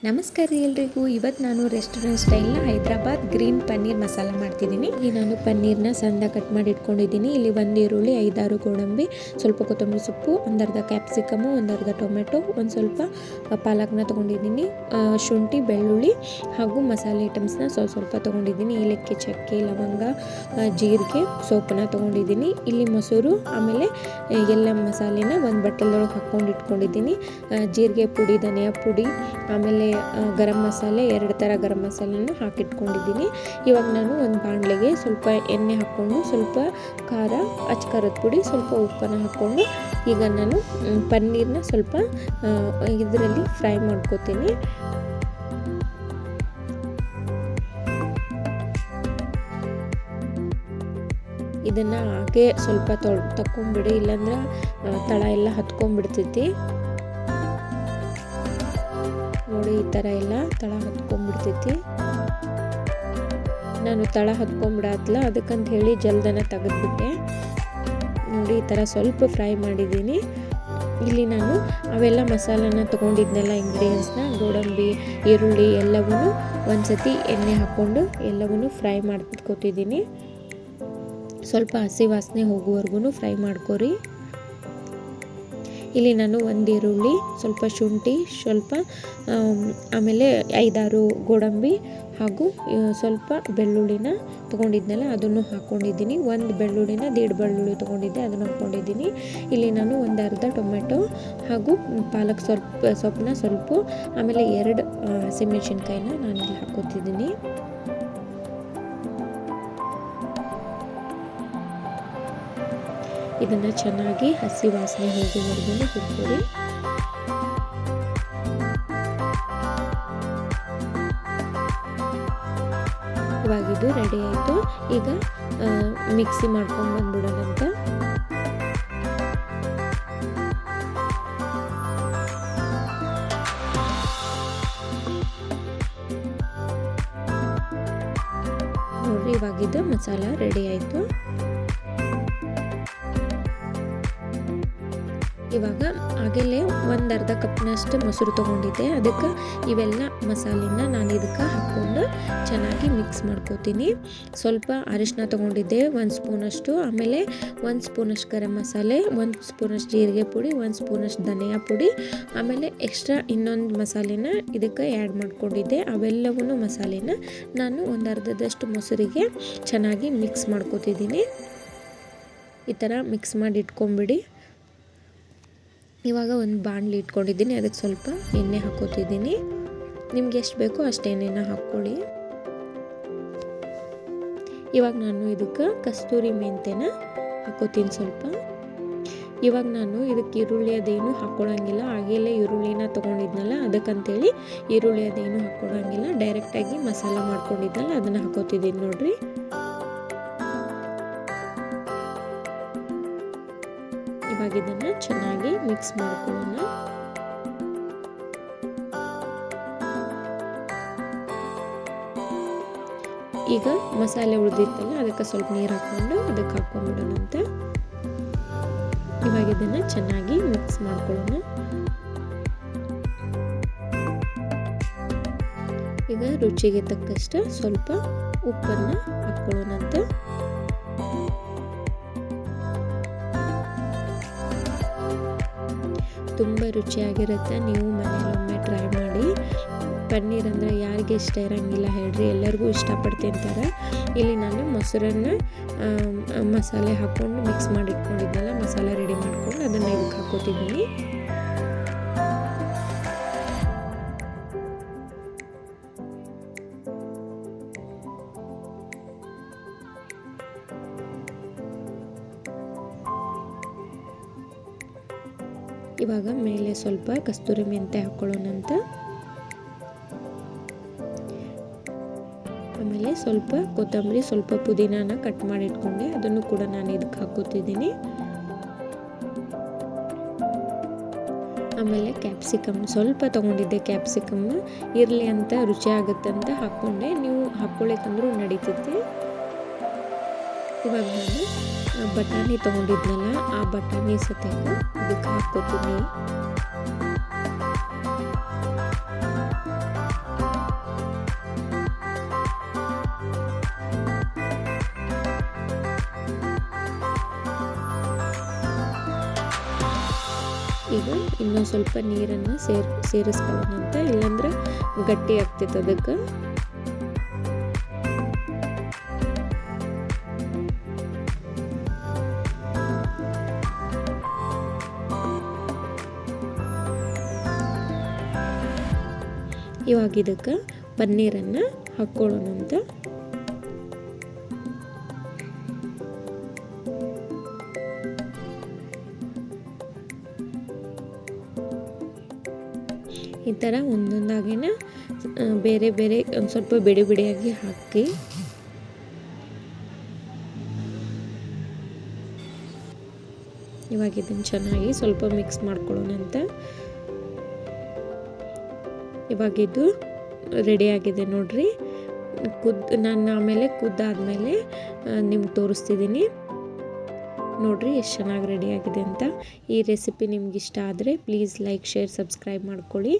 ನಮಸ್ಕಾರ ರೀ ಎಲ್ರಿಗೂ. ಇವತ್ತು ನಾನು ರೆಸ್ಟೋರೆಂಟ್ ಸ್ಟೈಲ್ನ ಹೈದ್ರಾಬಾದ್ ಗ್ರೀನ್ ಪನ್ನೀರ್ ಮಸಾಲ ಮಾಡ್ತಿದ್ದೀನಿ. ಇಲ್ಲಿ ನಾನು ಪನ್ನೀರ್ನ ಸಣ್ಣ ಕಟ್ ಮಾಡಿ ಇಟ್ಕೊಂಡಿದ್ದೀನಿ. ಇಲ್ಲಿ 1 ಈರುಳ್ಳಿ, 5-6 ಗೋಡಂಬಿ, ಸ್ವಲ್ಪ ಕೊತ್ತಂಬರಿ ಸೊಪ್ಪು, ಒಂದರ್ಧ ಕ್ಯಾಪ್ಸಿಕಮು, ಒಂದರ್ಧ ಟೊಮೆಟೊ, ಒಂದು ಸ್ವಲ್ಪ ಪಾಲಕ್ನ ತೊಗೊಂಡಿದ್ದೀನಿ, ಶುಂಠಿ, ಬೆಳ್ಳುಳ್ಳಿ ಹಾಗೂ ಮಸಾಲೆ ಐಟಮ್ಸ್ನ ಸ್ವಲ್ಪ ತೊಗೊಂಡಿದ್ದೀನಿ. ಏಲಕ್ಕಿ, ಚಕ್ಕೆ, ಲವಂಗ, ಜೀರಿಗೆ, ಸೋಪನ್ನ ತೊಗೊಂಡಿದ್ದೀನಿ. ಇಲ್ಲಿ ಮೊಸರು, ಆಮೇಲೆ ಎಲ್ಲ ಮಸಾಲೆನ ಒಂದು ಬಟ್ಟಲೊಳಗೆ ಹಾಕ್ಕೊಂಡು ಇಟ್ಕೊಂಡಿದ್ದೀನಿ. ಜೀರಿಗೆ ಪುಡಿ, ಧನಿಯಾ ಪುಡಿ, ಆಮೇಲೆ ಗರಂ ಮಸಾಲೆ, 2 ಥರ ಗರಂ ಮಸಾಲೆಯನ್ನು ಹಾಕಿಟ್ಕೊಂಡಿದ್ದೀನಿ. ಇವಾಗ ನಾನು ಒಂದು ಬಾಣಲೆಗೆ ಸ್ವಲ್ಪ ಎಣ್ಣೆ ಹಾಕ್ಕೊಂಡು ಸ್ವಲ್ಪ ಖಾರ, ಅಚ್ಕಾರದ ಪುಡಿ, ಸ್ವಲ್ಪ ಉಪ್ಪನ್ನು ಹಾಕ್ಕೊಂಡು ಈಗ ನಾನು ಪನ್ನೀರ್ನ ಸ್ವಲ್ಪ ಇದರಲ್ಲಿ ಫ್ರೈ ಮಾಡ್ಕೋತೀನಿ. ಇದನ್ನು ಹಾಗೆ ಸ್ವಲ್ಪ ತಕ್ಕೊಂಬಿಡಿ, ಇಲ್ಲಾಂದ್ರೆ ತಳ ಎಲ್ಲ ಹತ್ಕೊಂಡ್ಬಿಡ್ತೈತಿ. ನೋಡಿ, ಈ ಥರ ಎಲ್ಲ ತಳ ಹತ್ಕೊಂಡ್ಬಿಡ್ತೈತಿ. ನಾನು ತಳ ಹತ್ಕೊಂಡ್ಬಿಡತ್ತಲ್ಲ, ಅದಕ್ಕಂತ ಹೇಳಿ ಜಲ್ದನ ತೆಗೆದ್ಬಿಟ್ಟೆ. ನೋಡಿ, ಈ ಥರ ಸ್ವಲ್ಪ ಫ್ರೈ ಮಾಡಿದ್ದೀನಿ. ಇಲ್ಲಿ ನಾನು ಅವೆಲ್ಲ ಮಸಾಲನ ತೊಗೊಂಡಿದ್ನೆಲ್ಲ ಇಂಗ್ರೀಡಿಯೆಂಟ್ಸ್ನ, ಗೋಡಂಬಿ, ಈರುಳ್ಳಿ ಎಲ್ಲವೂ ಒಂದ್ಸತಿ ಎಣ್ಣೆ ಹಾಕ್ಕೊಂಡು ಎಲ್ಲವೂ ಫ್ರೈ ಮಾಡ್ಕೊತಿದ್ದೀನಿ. ಸ್ವಲ್ಪ ಹಸಿ ವಾಸನೆ ಹೋಗುವವರೆಗೂ ಫ್ರೈ ಮಾಡ್ಕೊರಿ. ಇಲ್ಲಿ ನಾನು 1 ಈರುಳ್ಳಿ, ಸ್ವಲ್ಪ ಶುಂಠಿ, ಸ್ವಲ್ಪ ಆಮೇಲೆ 5-6 ಗೋಡಂಬಿ ಹಾಗೂ ಸ್ವಲ್ಪ ಬೆಳ್ಳುಳ್ಳಿನ ತೊಗೊಂಡಿದ್ನಲ್ಲ ಅದನ್ನು ಹಾಕ್ಕೊಂಡಿದ್ದೀನಿ. 1 ಬೆಳ್ಳುಳ್ಳಿನ 1.5 ಬೆಳ್ಳುಳ್ಳಿ ತೊಗೊಂಡಿದ್ದೆ, ಅದನ್ನು ಹಾಕ್ಕೊಂಡಿದ್ದೀನಿ. ಇಲ್ಲಿ ನಾನು ಒಂದು ಅರ್ಧ ಟೊಮೆಟೊ ಹಾಗೂ ಪಾಲಕ್ ಸೊಪ್ಪನ್ನ ಸ್ವಲ್ಪ, ಆಮೇಲೆ 2 ಹಸಿಮೆಣಸಿನ್ಕಾಯಿನ ನಾನಿಲ್ಲಿ ಹಾಕ್ಕೊತಿದ್ದೀನಿ. ಇದನ್ನು ಚೆನ್ನಾಗಿ ಹಸಿ ವಾಸನೆ ಹೋಗುವವರೆಗೂ ಹುರ್ಕೊಳ್ಳಿ. ಇವಾಗ ಇದು ರೆಡಿ ಆಯಿತು. ಈಗ ಮಿಕ್ಸಿ ಮಾಡ್ಕೊಂಡು ಬಂದ್ಬಿಡೋಣಂತ. ನೋಡ್ರಿ, ಇವಾಗಿದ್ದು ಮಸಾಲ ರೆಡಿ ಆಯಿತು. ಇವಾಗ ಆಗಲೇ ಒಂದು ಅರ್ಧ ಕಪ್ನಷ್ಟು ಮೊಸರು ತೊಗೊಂಡಿದ್ದೆ, ಅದಕ್ಕೆ ಇವೆಲ್ಲ ಮಸಾಲೆನ ನಾನು ಇದಕ್ಕೆ ಹಾಕ್ಕೊಂಡು ಚೆನ್ನಾಗಿ ಮಿಕ್ಸ್ ಮಾಡ್ಕೋತೀನಿ. ಸ್ವಲ್ಪ ಅರಿಶಿನ ತೊಗೊಂಡಿದ್ದೆ, 1 ಸ್ಪೂನಷ್ಟು, ಆಮೇಲೆ 1 ಸ್ಪೂನಷ್ಟು ಗರಂ ಮಸಾಲೆ, 1 ಸ್ಪೂನಷ್ಟು ಜೀರಿಗೆ ಪುಡಿ, 1 ಸ್ಪೂನಷ್ಟು ಧನಿಯಾ ಪುಡಿ, ಆಮೇಲೆ ಎಕ್ಸ್ಟ್ರಾ ಇನ್ನೊಂದು ಮಸಾಲೆನ ಇದಕ್ಕೆ ಆ್ಯಡ್ ಮಾಡ್ಕೊಂಡಿದ್ದೆ. ಅವೆಲ್ಲವೂ ಮಸಾಲೆನ ನಾನು ಒಂದು ಅರ್ಧದಷ್ಟು ಮೊಸರಿಗೆ ಚೆನ್ನಾಗಿ ಮಿಕ್ಸ್ ಮಾಡ್ಕೋತಿದ್ದೀನಿ. ಈ ಥರ ಮಿಕ್ಸ್ ಮಾಡಿ ಇಟ್ಕೊಂಬಿಡಿ. ಇವಾಗ ಒಂದು ಬಾಣಲಿ ಇಟ್ಕೊಂಡಿದ್ದೀನಿ, ಅದಕ್ಕೆ ಸ್ವಲ್ಪ ಎಣ್ಣೆ ಹಾಕೋತಿದ್ದೀನಿ. ನಿಮ್ಗೆ ಎಷ್ಟು ಬೇಕೋ ಅಷ್ಟು ಎಣ್ಣೆನ ಹಾಕ್ಕೊಳ್ಳಿ. ಇವಾಗ ನಾನು ಇದಕ್ಕೆ ಕಸ್ತೂರಿ ಮೆಂತ್ಯನ ಹಾಕೋತೀನಿ ಸ್ವಲ್ಪ. ಇವಾಗ ನಾನು ಇದಕ್ಕೆ ಈರುಳ್ಳಿ ಅದೇನು ಹಾಕ್ಕೊಳಂಗಿಲ್ಲ, ಹಾಗೆಲ್ಲ ಈರುಳ್ಳಿನ ತೊಗೊಂಡಿದ್ನಲ್ಲ ಅದಕ್ಕಂತೇಳಿ ಈರುಳ್ಳಿ ಅದೇನು ಹಾಕ್ಕೊಳಂಗಿಲ್ಲ, ಡೈರೆಕ್ಟಾಗಿ ಮಸಾಲ ಮಾಡ್ಕೊಂಡಿದ್ನಲ್ಲ ಅದನ್ನು ಹಾಕೋತಿದ್ದೀನಿ. ನೋಡ್ರಿ, ಇವಾಗ ಇದನ್ನು ಚೆನ್ನಾಗಿ ಮಿಕ್ಸ್ ಮಾಡ್ಕೊಳ್ಳೋಣ. ಈಗ ಮಸಾಲೆ ಉಳಿದಿತ್ತಲ್ಲ ಅದಕ್ಕೆ ಸ್ವಲ್ಪ ನೀರು ಹಾಕ್ಕೊಂಡು ಅದಕ್ಕೆ ಹಾಕ್ಕೊಂಡ್ಬಿಡೋಣ ಅಂತ. ಇವಾಗ ಇದನ್ನು ಚೆನ್ನಾಗಿ ಮಿಕ್ಸ್ ಮಾಡ್ಕೊಳ್ಳೋಣ. ಈಗ ರುಚಿಗೆ ತಕ್ಕಷ್ಟು ಸ್ವಲ್ಪ ಉಪ್ಪನ್ನು ಹಾಕ್ಕೊಳ್ಳೋಣ ಅಂತ. ತುಂಬ ರುಚಿಯಾಗಿರುತ್ತೆ, ನೀವು ಮನೇಲೊಮ್ಮೆ ಟ್ರೈ ಮಾಡಿ. ಪನ್ನೀರ್ ಅಂದರೆ ಯಾರಿಗೆ ಇಷ್ಟ ಇರೋಂಗಿಲ್ಲ ಹೇಳ್ರಿ, ಎಲ್ಲರಿಗೂ ಇಷ್ಟಪಟ್ಟು ತಿಂತಾರೆ. ಇಲ್ಲಿ ನಾನು ಮೊಸರನ್ನು ಮಸಾಲೆ ಹಾಕ್ಕೊಂಡು ಮಿಕ್ಸ್ ಮಾಡಿ ಇಟ್ಕೊಂಡಿದ್ದೆಲ್ಲ ಮಸಾಲೆ ರೆಡಿ ಮಾಡ್ಕೊಂಡು ಅದನ್ನು ಇದಕ್ಕೆ ಹಾಕೋತಿದ್ದೀನಿ. ಇವಾಗ ಮೇಲೆ ಸ್ವಲ್ಪ ಕಸ್ತೂರಿ ಮೆಂತ್ಯ ಹಾಕ್ಕೊಳ್ಳೋಣಂತ. ಆಮೇಲೆ ಸ್ವಲ್ಪ ಕೊತ್ತಂಬರಿ, ಸ್ವಲ್ಪ ಪುದೀನಾನ ಕಟ್ ಮಾಡಿ ಇಟ್ಕೊಂಡೆ, ಅದನ್ನು ಕೂಡ ನಾನು ಇದಕ್ಕೆ ಹಾಕೋತಿದ್ದೀನಿ. ಆಮೇಲೆ ಕ್ಯಾಪ್ಸಿಕಮ್ ಸ್ವಲ್ಪ ತೊಗೊಂಡಿದ್ದೆ, ಕ್ಯಾಪ್ಸಿಕಮ್ ಇರಲಿ ಅಂತ, ರುಚಿ ಆಗುತ್ತೆ ಅಂತ ಹಾಕ್ಕೊಂಡೆ. ನೀವು ಹಾಕ್ಕೊಳ್ಳಿಕ್ಕಂದ್ರೂ ನಡೀತೈತಿ. ಇವಾಗ ನಾನು ಬಟಾಣಿ ತೊಗೊಂಡಿದ್ನಲ್ಲ ಆ ಬಟಾಣಿ ಸತೆಗೂ ಇದಕ್ಕೆ ಹಾಕ್ಕೋತೀನಿ. ಈಗ ಇನ್ನೂ ಸ್ವಲ್ಪ ನೀರನ್ನು ಸೇರಿಸ್ಕೊಳ್ಳೋಣ ಅಂತ, ಇಲ್ಲಾಂದ್ರೆ ಗಟ್ಟಿ ಆಗ್ತೈತೆ ಅದಕ್ಕೆ. ಇವಾಗ ಇದಕ್ಕೆ ಪನ್ನೀರನ್ನು ಹಾಕ್ಕೊಳ್ಳೋಣ ಅಂತ. ಈ ಥರ ಒಂದೊಂದಾಗಿನ ಬೇರೆ ಬೇರೆ ಒಂದು ಸ್ವಲ್ಪ ಬಿಡಿ ಬಿಡಿಯಾಗಿ ಹಾಕಿ ಇವಾಗ ಇದನ್ನು ಚೆನ್ನಾಗಿ ಸ್ವಲ್ಪ ಮಿಕ್ಸ್ ಮಾಡ್ಕೊಳ್ಳೋಣ ಅಂತ. ಇವಾಗ ಇದು ರೆಡಿ ಆಗಿದೆ ನೋಡ್ರಿ. ನಾನು ಆಮೇಲೆ ಕುದ್ದಾದ್ಮೇಲೆ ನಿಮ್ಗೆ ತೋರಿಸ್ತಿದ್ದೀನಿ ನೋಡ್ರಿ ಎಷ್ಟು ಚೆನ್ನಾಗಿ ರೆಡಿ ಆಗಿದೆ ಅಂತ. ಈ ರೆಸಿಪಿ ನಿಮ್ಗೆ ಇಷ್ಟ ಆದರೆ ಪ್ಲೀಸ್ ಲೈಕ್, ಶೇರ್, ಸಬ್ಸ್ಕ್ರೈಬ್ ಮಾಡ್ಕೊಳ್ಳಿ.